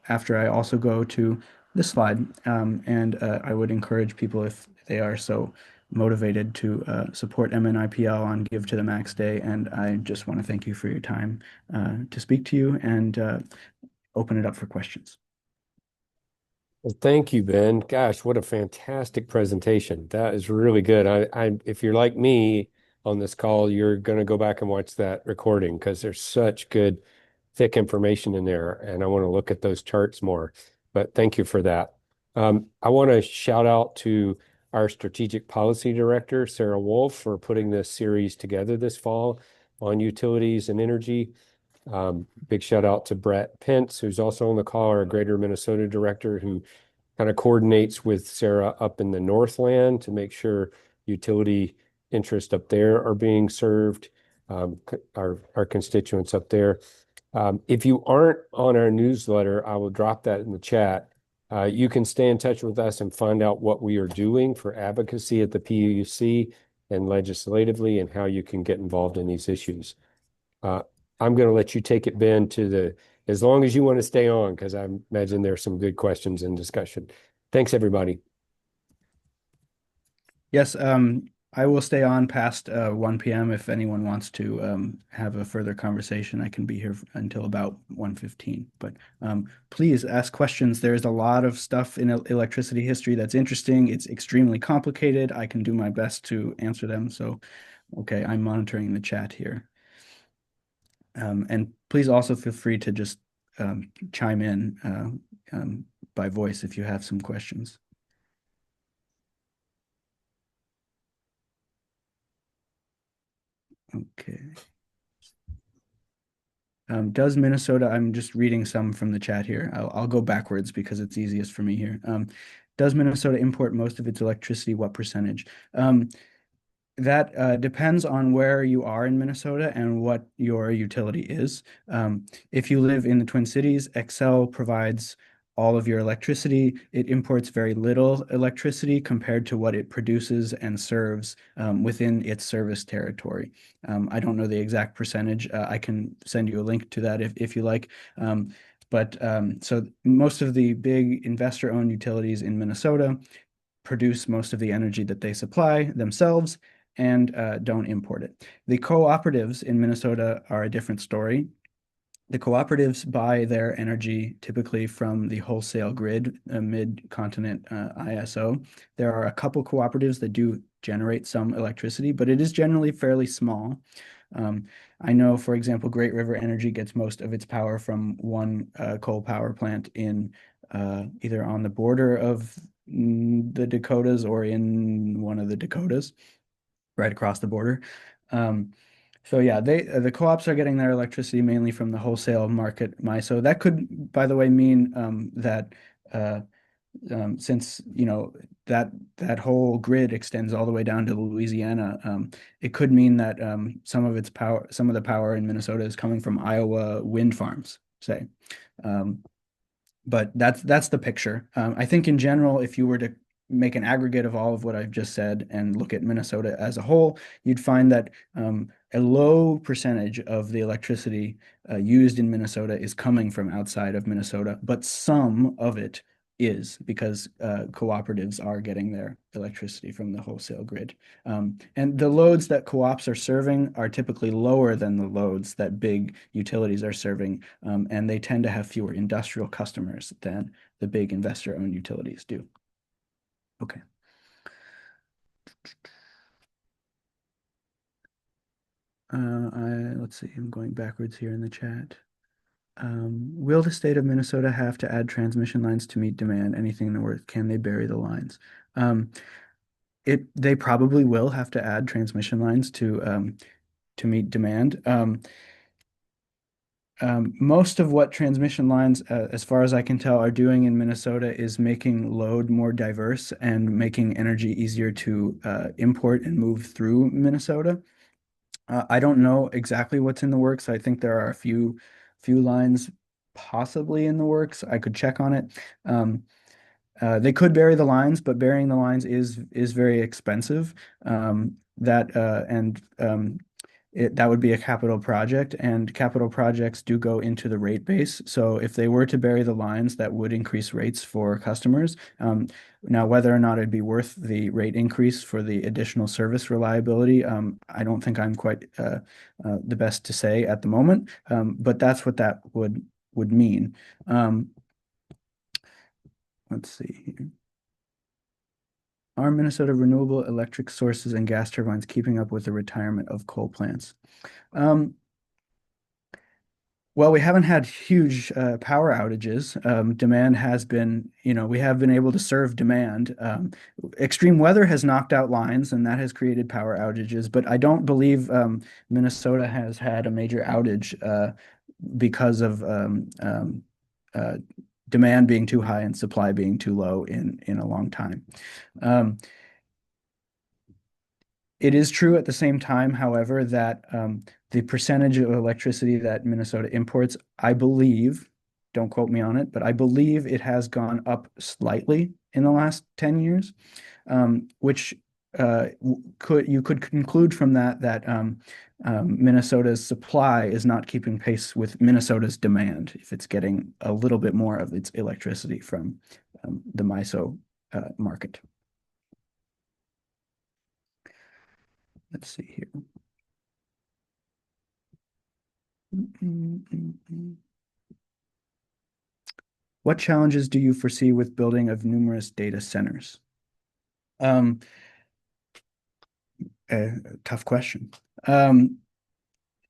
after I also go to this slide. I would encourage people, if they are so motivated, to support MNIPL on Give to the Max Day. And I just want to thank you for your time to speak to you and open it up for questions. Well, thank you, Ben. Gosh, what a fantastic presentation. That is really good. If you're like me on this call, you're going to go back and watch that recording because there's such good, thick information in there, and I want to look at those charts more. But thank you for that. I want to shout out to our strategic policy director, Sarah Wolf, for putting this series together this fall on utilities and energy. Big shout out to Brett Pence, who's also on the call, our Greater Minnesota director, who kind of coordinates with Sarah up in the Northland to make sure utility interests up there are being served, our constituents up there. If you aren't on our newsletter, I will drop that in the chat. You can stay in touch with us and find out what we are doing for advocacy at the PUC and legislatively, and how you can get involved in these issues. I'm going to let you take it, Ben, as long as you want to stay on, because I imagine there's some good questions and discussion. Thanks, everybody. Yes, I will stay on past 1 p.m. if anyone wants to have a further conversation. I can be here until about 1:15. But please ask questions. There's a lot of stuff in electricity history that's interesting. It's extremely complicated. I can do my best to answer them. So, okay, I'm monitoring the chat here. And please also feel free to just chime in by voice if you have some questions. Okay. Does Minnesota, I'm just reading some from the chat here. I'll go backwards because it's easiest for me here. Does Minnesota import most of its electricity? What percentage? That depends on where you are in Minnesota and what your utility is. If you live in the Twin Cities, Xcel provides all of your electricity. It imports very little electricity compared to what it produces and serves within its service territory. I don't know the exact percentage. I can send you a link to that if you like. So most of the big investor-owned utilities in Minnesota produce most of the energy that they supply themselves and don't import it. The cooperatives in Minnesota are a different story. The cooperatives buy their energy typically from the wholesale grid, mid-continent ISO. There are a couple cooperatives that do generate some electricity, but it is generally fairly small. I know, for example, Great River Energy gets most of its power from one coal power plant in either on the border of the Dakotas or in one of the Dakotas, right across the border. So yeah, the co-ops are getting their electricity mainly from the wholesale market, MISO. That could, by the way, mean that since that whole grid extends all the way down to Louisiana, it could mean that some of the power in Minnesota is coming from Iowa wind farms, say. But that's the picture. I think in general, if you were to make an aggregate of all of what I've just said and look at Minnesota as a whole, you'd find that a low percentage of the electricity used in Minnesota is coming from outside of Minnesota, but some of it is because cooperatives are getting their electricity from the wholesale grid. And the loads that co-ops are serving are typically lower than the loads that big utilities are serving, and they tend to have fewer industrial customers than the big investor-owned utilities do. Okay. Let's see, I'm going backwards here in the chat. Will the state of Minnesota have to add transmission lines to meet demand? Anything in the worth? Can they bury the lines? They probably will have to add transmission lines to meet demand. Most of what transmission lines, as far as I can tell, are doing in Minnesota is making load more diverse and making energy easier to import and move through Minnesota. I don't know exactly what's in the works. I think there are a few lines possibly in the works. I could check on it. They could bury the lines, but burying the lines is very expensive. That would be a capital project, and capital projects do go into the rate base. So if they were to bury the lines, that would increase rates for customers. Now, whether or not it'd be worth the rate increase for the additional service reliability, I don't think I'm quite the best to say at the moment, but that's what that would mean. Let's see here. Are Minnesota renewable electric sources and gas turbines keeping up with the retirement of coal plants? Well, we haven't had huge power outages. Demand has been, we have been able to serve demand. Extreme weather has knocked out lines, and that has created power outages. But I don't believe Minnesota has had a major outage because of demand being too high and supply being too low in a long time. It is true at the same time, however, that the percentage of electricity that Minnesota imports, I believe, don't quote me on it, but I believe it has gone up slightly in the last 10 years, which you could conclude from that Minnesota's supply is not keeping pace with Minnesota's demand if it's getting a little bit more of its electricity from the MISO market. Let's see here. What challenges do you foresee with building of numerous data centers? Tough question.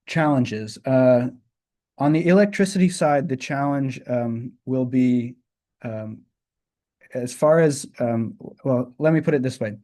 Challenges. On the electricity side, the challenge will be as far as, well, let me put it this way.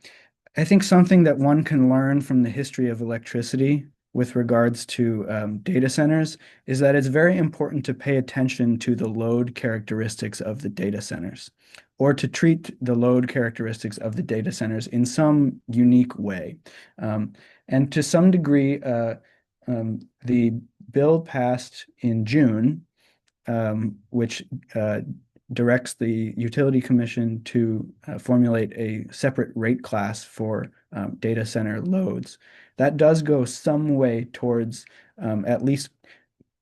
I think something that one can learn from the history of electricity with regards to data centers is that it's very important to pay attention to the load characteristics of the data centers, or to treat the load characteristics of the data centers in some unique way. And to some degree, the bill passed in June, which directs the Utility Commission to formulate a separate rate class for data center loads. That does go some way towards at least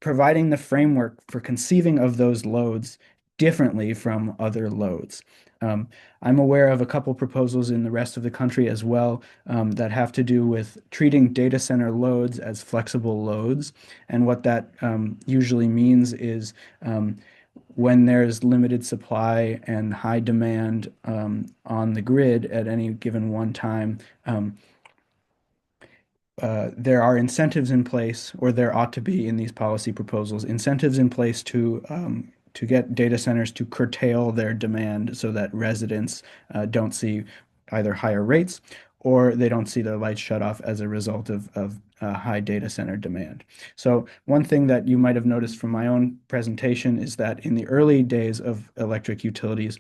providing the framework for conceiving of those loads differently from other loads. I'm aware of a couple proposals in the rest of the country as well that have to do with treating data center loads as flexible loads. And what that usually means is when there's limited supply and high demand on the grid at any given one time, there are incentives in place, or there ought to be in these policy proposals, incentives in place to get data centers to curtail their demand so that residents don't see either higher rates or they don't see their lights shut off as a result of high data center demand. So one thing that you might have noticed from my own presentation is that in the early days of electric utilities,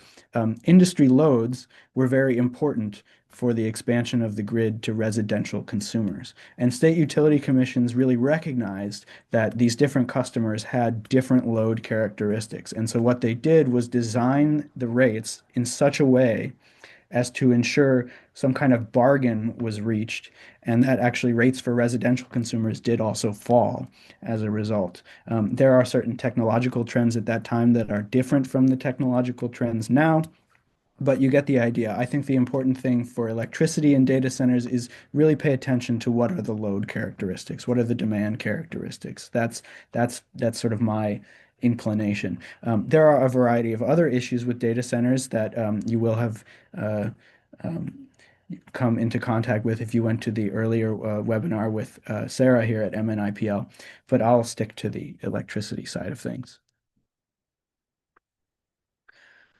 industry loads were very important for the expansion of the grid to residential consumers. And state utility commissions really recognized that these different customers had different load characteristics. And so what they did was design the rates in such a way as to ensure some kind of bargain was reached, and that actually rates for residential consumers did also fall as a result. There are certain technological trends at that time that are different from the technological trends now, but you get the idea. I think the important thing for electricity in data centers is really pay attention to what are the load characteristics, what are the demand characteristics. That's sort of my inclination. There are a variety of other issues with data centers that you will have uh, um, come into contact with if you went to the earlier webinar with Sarah here at MNIPL, but I'll stick to the electricity side of things.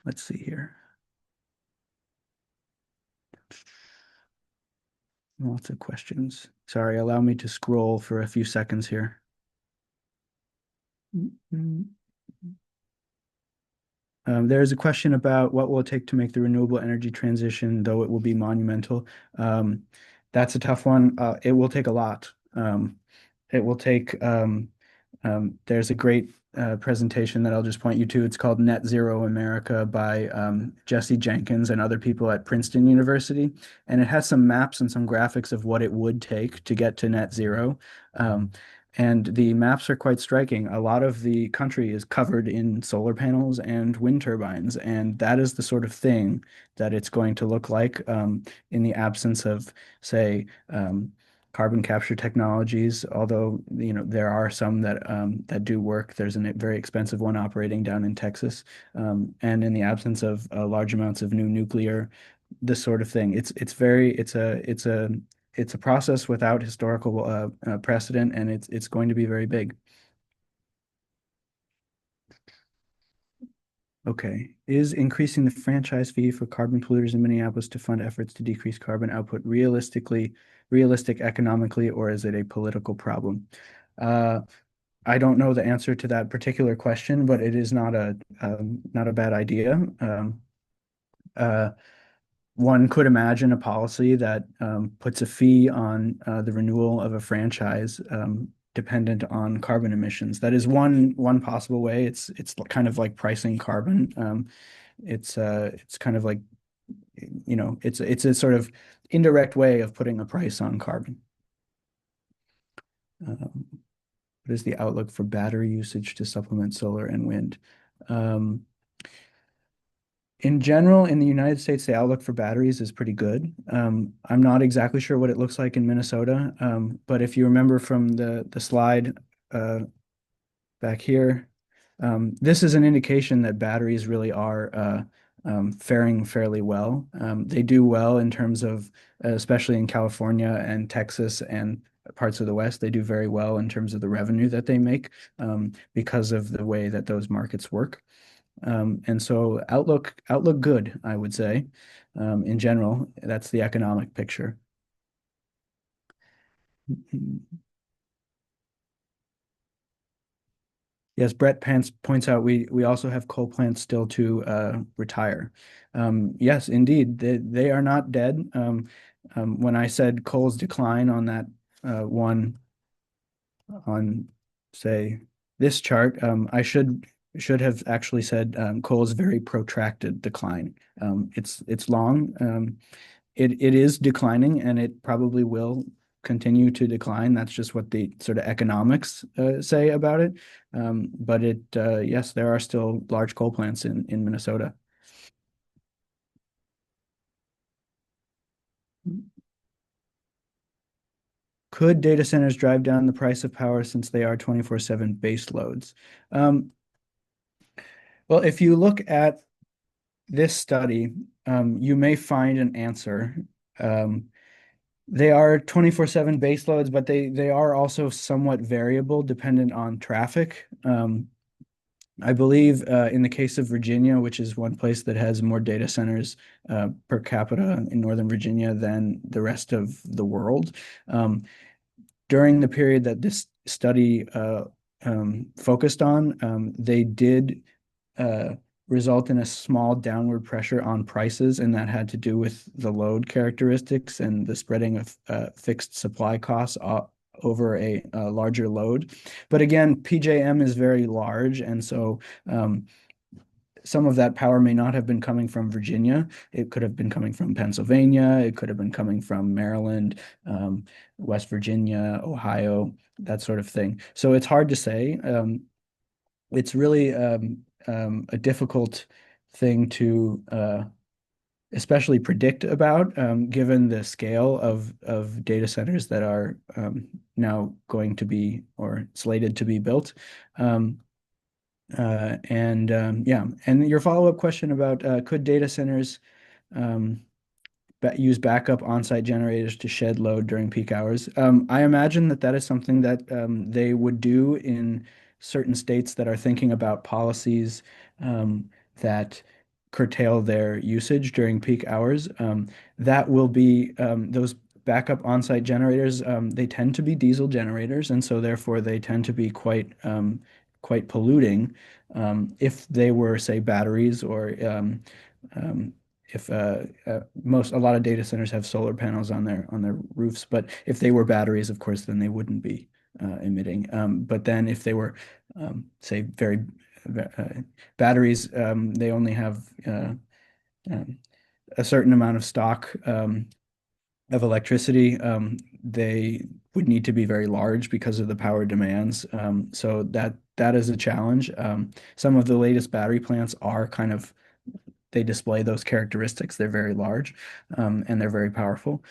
Let's see here. Lots of questions. Sorry, allow me to scroll for a few seconds here. There's a question about what will it take to make the renewable energy transition, though it will be monumental. Um, that's a tough one. It will take a lot. It will take, there's a great presentation that I'll just point you to. It's called Net Zero America by Jesse Jenkins and other people at Princeton University. And it has some maps and some graphics of what it would take to get to net zero. Um, and the maps are quite striking. A lot of the country is covered in solar panels and wind turbines, and that is the sort of thing that it's going to look like in the absence of, say, carbon capture technologies. Although there are some that do work. There's a very expensive one operating down in Texas, and in the absence of large amounts of new nuclear, this sort of thing. It's a process without historical precedent, and it's going to be very big. Okay. Is increasing the franchise fee for carbon polluters in Minneapolis to fund efforts to decrease carbon output realistic economically, or is it a political problem? Uh, I don't know the answer to that particular question, but it is not a bad idea. Uh, One could imagine a policy that puts a fee on the renewal of a franchise dependent on carbon emissions. That is one possible way. It's kind of like pricing carbon. It's kind of like it's a sort of indirect way of putting a price on carbon. What is the outlook for battery usage to supplement solar and wind? Um, In general, in the United States, the outlook for batteries is pretty good. I'm not exactly sure what it looks like in Minnesota, but if you remember from the slide uh, back here, this is an indication that batteries really are faring fairly well. They do well in terms of, especially in California and Texas and parts of the West, they do very well in terms of the revenue that they make because of the way that those markets work. And so outlook good, I would say. In general, that's the economic picture. Yes, Brett Pence points out we also have coal plants still to retire. Yes, indeed, they are not dead. When I said coal's decline on that one on say this chart, I should have actually said coal's very protracted decline. It's long. It is declining, and it probably will continue to decline. That's just what the sort of economics say about it. But yes, there are still large coal plants in Minnesota. Could data centers drive down the price of power since they are 24/7 base loads? Um, well, if you look at this study, you may find an answer. Um, They are 24/7 base loads, but they are also somewhat variable dependent on traffic. I believe in the case of Virginia, which is one place that has more data centers per capita in Northern Virginia than the rest of the world, during the period that this study focused on, they did uh, result in a small downward pressure on prices, and that had to do with the load characteristics and the spreading of fixed supply costs over a larger load. But again, PJM is very large, and so some of that power may not have been coming from Virginia. It could have been coming from Pennsylvania. It could have been coming from Maryland, West Virginia, Ohio, that sort of thing. So it's hard to say. It's really a difficult thing to especially predict about, given the scale of data centers that are now going to be or slated to be built. Yeah, and your follow-up question about could data centers um, use backup on-site generators to shed load during peak hours. I imagine that that is something that they would do in certain states that are thinking about policies that curtail their usage during peak hours. That will be those backup on-site generators. They tend to be diesel generators, and so therefore they tend to be quite polluting. If they were, say, batteries or um, if a lot of data centers have solar panels on their roofs, but if they were batteries, of course, then they wouldn't be emitting. But then if they were, say, very batteries, they only have um, a certain amount of stock of electricity. They would need to be very large because of the power demands. So that is a challenge. Some of the latest battery plants are they display those characteristics. They're very large, and they're very powerful.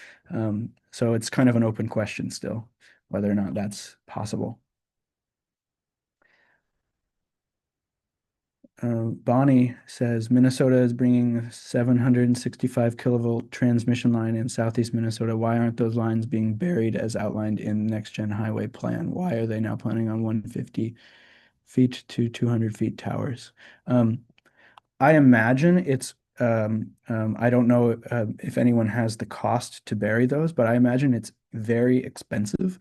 So it's kind of an open question still, whether or not that's possible. Bonnie says Minnesota is bringing 765 kilovolt transmission line in southeast Minnesota. Why aren't those lines being buried as outlined in Next Gen Highway Plan? Why are they now planning on 150 feet to 200 feet towers? I imagine I don't know if anyone has the cost to bury those, but I imagine it's very expensive.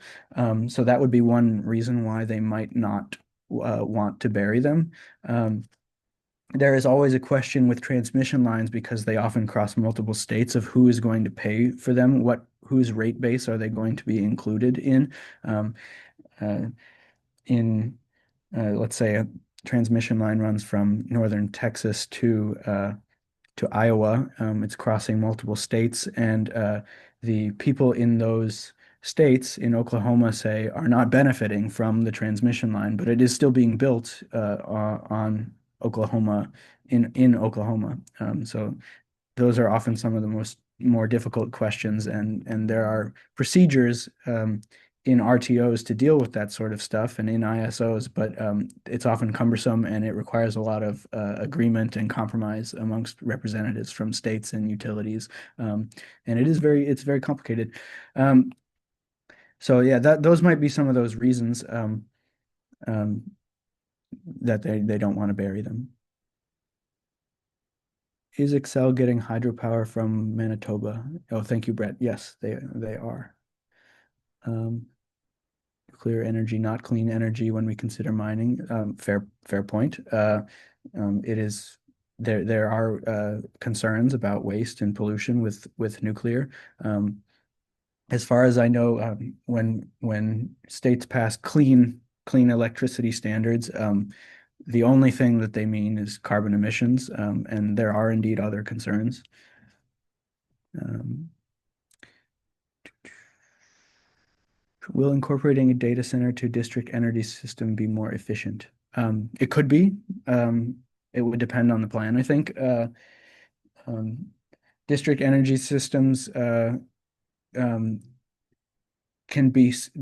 So that would be one reason why they might not want to bury them. There is always a question with transmission lines because they often cross multiple states of who is going to pay for them, whose rate base are they going to be included in. Um, uh, let's say a transmission line runs from northern Texas to Iowa. It's crossing multiple states, and the people in those states in Oklahoma, say, are not benefiting from the transmission line, but it is still being built on Oklahoma in Oklahoma. So those are often some of the more difficult questions, and there are procedures in RTOs to deal with that sort of stuff and in ISOs, but it's often cumbersome and it requires a lot of agreement and compromise amongst representatives from states and utilities, and it's very complicated. So yeah, those might be some of those reasons um, that they don't want to bury them. Is Excel getting hydropower from Manitoba? Oh, thank you, Brett. Yes, they are. Nuclear energy, not clean energy when we consider mining. Fair point. It is there are concerns about waste and pollution with nuclear. As far as I know, when states pass clean electricity standards, the only thing that they mean is carbon emissions, and there are indeed other concerns. Will incorporating a data center to district energy system be more efficient? It could be. It would depend on the plan, I think. Um, District energy systems um, can be